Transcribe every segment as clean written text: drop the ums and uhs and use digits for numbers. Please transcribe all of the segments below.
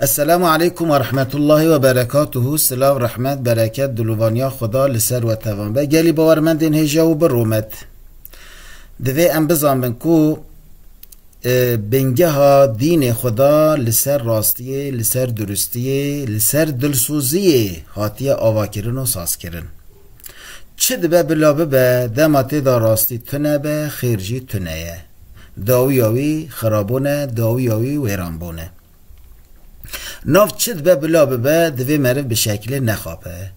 السلام علیکم و رحمت الله و برکاته. سلام رحمت برکت دلوانیا خدا لسر و توان به گلی باورمندین هجا و برومت دوی ام بزامن کو بنگه ها دین خدا لسر راستیه، لسر درستیه، لسر دلسوزیه هاتیه آوا کرن و ساز کرن. چه دبه بلا ببه دماتی دا راستی تنه به خیرجی تنه داویاوی خرابونه داویاوی ویرانبونه. ناف چد به بلا ببه دوی مرف به شکل نخوابه،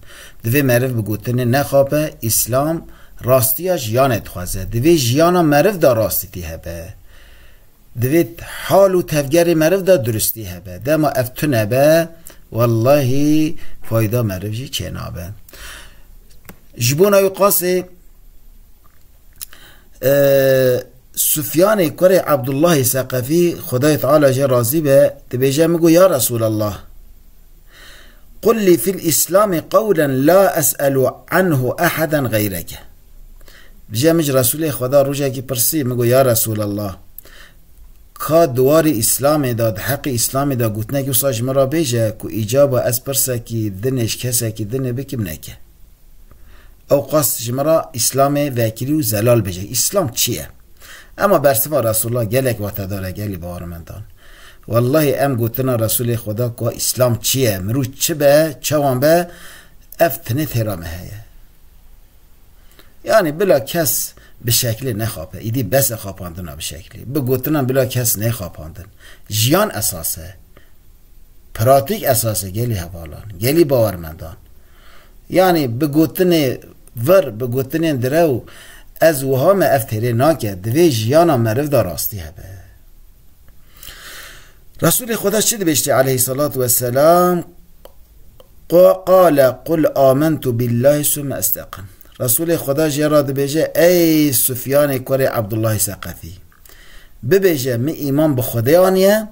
دوی مرف بگوتنه نخوابه. اسلام راستی ها جیانت خوازه، دوی جیانا مرف دا راستی تی هبه، دوی حال و تفگر مرف دا درستی هبه. دما افتنه به والله فایده مرف جی چنابه. جبونا قاسي سفيان كوري عبد الله ثقفي خدای تعالى جه راضي به تبيجه مگو يا رسول الله قل لي في الإسلام قولا لا أسأل عنه أحدا غيرك. بجه مج رسول خدا روجه کی پرسی مگو يا رسول الله کا دوار اسلام داد حق اسلام دا گوتنه کی وساج مرا بیجه کو اجابه از پرسه کی دنش کسه کی دنه بکم نکه او قاس جمرا اسلام وکیلی و زلال بجه. اسلام چیه؟ اما برسوا رسول الله گلک و تداره گلی بارمندان والله ام گوتنا رسول خدا که اسلام چیه مرو چه به چوان به افتنه ترامه هیه یعنی بلا کس به شکلی نخوابه ایدی بس خواباندن به شکلی بگوتنا بلا کس نخواباندن جیان اساسه پراتیک اساسه گلی حوالان گلی باورمندان یعنی بگوتنه ور بگوتنه درو از وهام افتره ناکه دوی جیانا مرف دا راستی هبه. رسول خدا چه بشتی علیه الصلاة والسلام قال قل آمنت بالله ثم استقم. رسول خدا جراد بجه ای سفیان کوری عبدالله ثقفی ببجه می ایمان به خدایانیه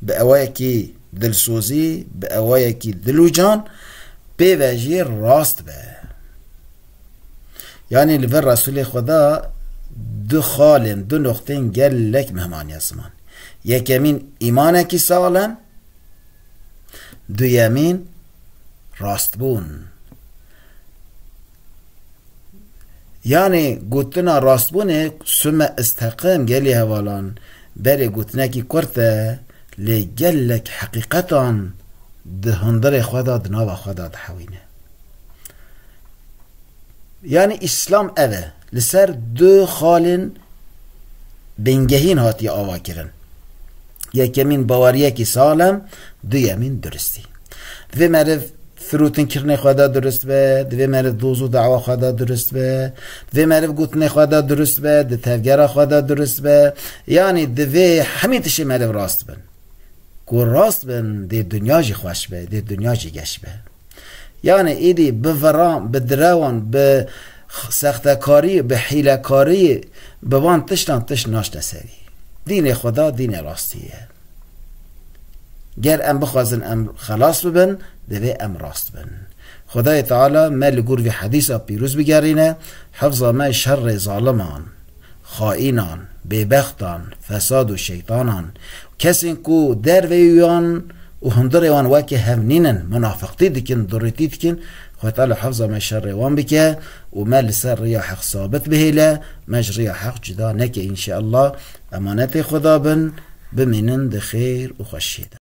به اوای کی دلسوزی به اوای کی دلوجان به وجه راست به. یعنی لور رسول خدا دو خالن دو نقطه گلک مهمانی اسمان یکمین ایمانه کی سالم دو یمین راست بون. یعنی گوتنا راست بونه ثم استقام گلی حوالان بری گوتنا کی کرته لی گلک حقیقتا ده هندر خدا دناو خدا دحوینه. یعنی اسلام اوه لسر دو خالن بنگهین هاتی آوا کرن یکمین باوریه کی سالم دو یمین درستی دوی مرف فروتن کرنه خدا درست به دوی مرف دوزو دعوا خدا درست به دوی مرف گوتنه خدا درست به دو تفگر خدا درست به. یعنی دوی همین تشی مرف راست بن کو راست بن دی دنیا جی خوش به دی دنیا جی گش به. یعنی ایدی به وران به دروان به سختکاری به حیلکاری به وان تشتان تش ناشته سری. دین خدا دین راستیه گر ام بخوازن ام خلاص ببن دوی ام راست بن. خدای تعالی مل گور وی حدیث پیروز بگرینه حفظ ما شر ظالمان خائنان ببختان فساد و شیطانان کسی کو در ویان و هندر وان واکه هفنینن منافقتی دکن دریتی دکن خواهی تعالی حفظ ما شر وان بکه و ما لسر ریا حق ثابت بهیله مجریا حق جدا نکه انشاءالله امانت خدا بن بمینن ده خیر و خوشیده.